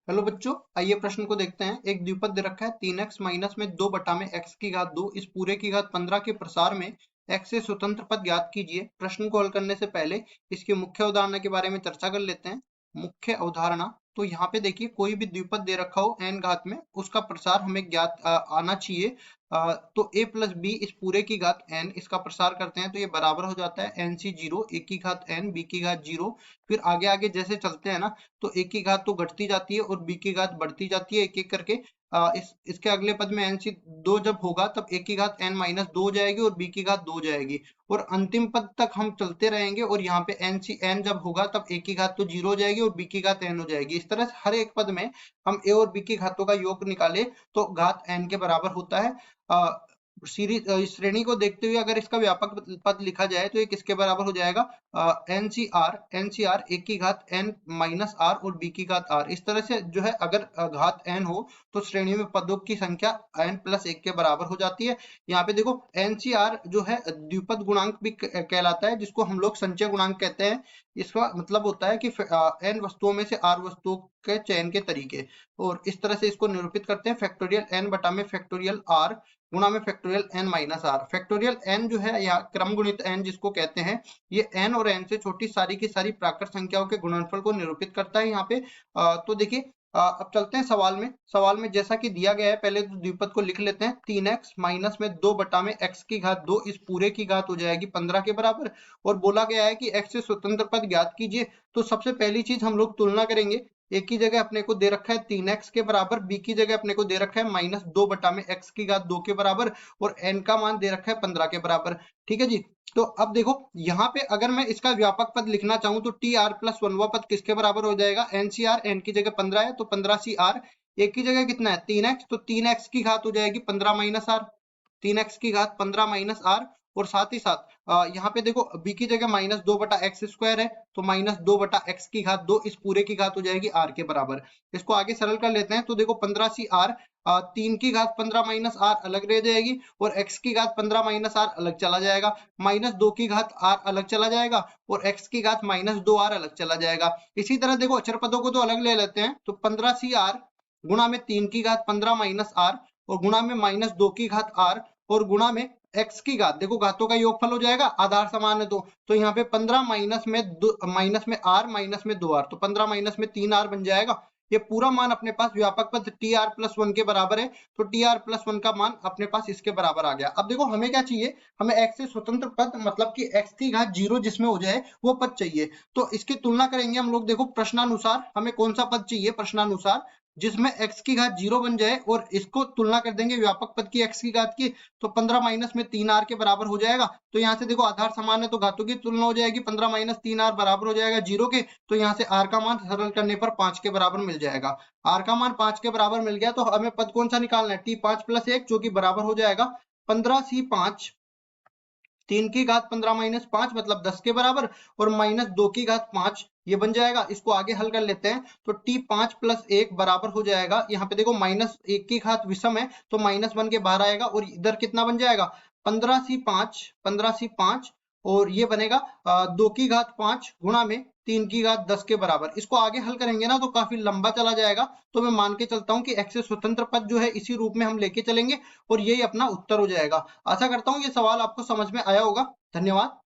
Hello बच्चों, आइए प्रश्न को देखते हैं। एक द्विपद दे रखा है 3x माइनस में 2 बटा में x की घात 2 इस पूरे की घात 15 के प्रसार में x से स्वतंत्र पद ज्ञात कीजिए। प्रश्न को हल करने से पहले इसकी मुख्य अवधारणा के बारे में चर्चा कर लेते हैं। मुख्य अवधारणा तो यहाँ पे देखिए, कोई भी द्विपद दे रखा हो n घात में, उसका प्रसार हमें ज्ञात आना चाहिए। तो a प्लस बी इस पूरे की घात n, इसका प्रसार करते हैं तो ये बराबर हो जाता है n सी 0, a की घात n, b की घात 0। फिर आगे आगे जैसे चलते हैं ना, तो a की घात तो घटती जाती है और b की घात बढ़ती जाती है एक एक करके। इसके अगले पद में n सी 2 जब होगा तब a की घात n माइनस 2 हो जाएगी और b की घात 2 हो जाएगी। और अंतिम पद तक हम चलते रहेंगे और यहाँ पे n सी n जब होगा तब a की घात तो 0 हो जाएगी और b की घात n हो जाएगी। इस तरह से हर एक पद में हम a और b की घातों का योग निकाले तो घात n के बराबर होता है। श्रेणी को देखते हुए अगर इसका व्यापक पद लिखा जाए तो ये किसके बराबर हो जाएगा? एनसीआर एक की घात n माइनस आर और b की घात r। इस तरह से जो है, अगर घात n हो तो श्रेणी में पदों की संख्या n प्लस 1 के बराबर हो जाती है। यहाँ पे देखो, एनसीआर जो है द्विपद गुणांक भी कहलाता है, जिसको हम लोग संचय गुणांक कहते हैं। इसका मतलब होता है कि n वस्तुओं में से r वस्तुओं के चयन के तरीके, और इस तरह से इसको निरूपित करते हैं। फैक्टोरियल n बटा में फैक्टोरियल r गुणा में factorial n minus R. Factorial n जो है या क्रम गुणित n जिसको कहते हैं, ये n और n से छोटी सारी की सारी प्राकृत संख्याओं के गुणनफल को निरूपित करता है यहाँ पे। तो देखिए, अब चलते हैं सवाल में। सवाल में जैसा कि दिया गया है, पहले तो द्विपद को लिख लेते हैं। 3x माइनस में 2 बटा में x की घात 2 इस पूरे की घात हो जाएगी 15 के बराबर। और बोला गया है कि x से स्वतंत्र पद ज्ञात कीजिए। तो सबसे पहली चीज हम लोग तुलना करेंगे। a की जगह अपने को दे रखा है 3x के बराबर, b की जगह अपने को दे रखा है माइनस 2 बटा में x की घात 2 के बराबर, और n का मान दे रखा है 15 के बराबर। ठीक है जी। तो अब देखो, यहाँ पे अगर मैं इसका व्यापक पद लिखना चाहूं तो टी आर प्लस 1वां पद किसके बराबर हो जाएगा? N C R. एन की जगह 15 है तो 15 सी आर। एक की जगह कितना है? 3x, तो 3x की घात हो जाएगी 15 माइनस आर। 3x की घात 15 माइनस आर। और साथ ही साथ यहाँ पे देखो, b की जगह माइनस 2 बटा एक्स स्क्वायर है तो माइनस 2 बटा एक्स की घात 2 इस पूरे की घात हो जाएगी r के बराबर। इसको आगे सरल कर लेते हैं तो देखो 15 सी आर, 3 की घात 15 माइनस आर अलग रह जाएगी और x की घात 15 माइनस आर अलग चला जाएगा। माइनस 2 की घात r अलग चला जाएगा और x की घात माइनस 2r अलग चला जाएगा। इसी तरह देखो, अचर पदों को तो अलग ले लेते हैं तो 15 सी आर गुणा में 3 की घात 15 माइनस आर और गुणा में माइनस 2 की घात r और गुणा में x की घात, देखो घातों का योगफल हो जाएगा, आधार समान है तो यहाँ पे 15 माइनस में r माइनस में 2r, तो 15 माइनस में 3r बन जाएगा। ये पूरा मान अपने पास व्यापक पद टी आर प्लस 1 के बराबर है, तो टी आर प्लस 1 का मान अपने पास इसके बराबर आ गया। अब देखो, हमें क्या चाहिए? हमें x से स्वतंत्र पद, मतलब कि x की घात 0 जिसमें हो जाए वो पद चाहिए। तो इसकी तुलना करेंगे हम लोग। देखो, प्रश्नानुसार हमें कौन सा पद चाहिए? प्रश्नानुसार जिसमें x की घात 0 बन जाए, और इसको तुलना कर देंगे व्यापक पद की x की घात की, तो 15 माइनस में 3r के बराबर हो जाएगा। तो यहाँ से देखो, आधार समान है तो घातों की तुलना हो जाएगी। 15 माइनस 3r बराबर हो जाएगा 0 के, तो यहाँ से r का मान सरल करने पर 5 के बराबर मिल जाएगा। r का मान 5 के बराबर मिल गया तो हमें पद कौन सा निकालना है? t5 प्लस 1, जो कि बराबर हो जाएगा 15 c5, 3 की घात 15 माइनस 5 मतलब 10 के बराबर, और माइनस 2 की घात 5 ये बन जाएगा। इसको आगे हल कर लेते हैं तो t5 प्लस 1 बराबर हो जाएगा, यहाँ पे देखो माइनस 1 की घात विषम है तो माइनस 1 के बाहर आएगा, और इधर कितना बन जाएगा? 15c5 और ये बनेगा 2 की घात 5 गुणा में 3 की घात 10 के बराबर। इसको आगे हल करेंगे ना तो काफी लंबा चला जाएगा, तो मैं मान के चलता हूँ कि x से स्वतंत्र पद जो है इसी रूप में हम लेके चलेंगे और यही अपना उत्तर हो जाएगा। आशा करता हूँ ये सवाल आपको समझ में आया होगा। धन्यवाद।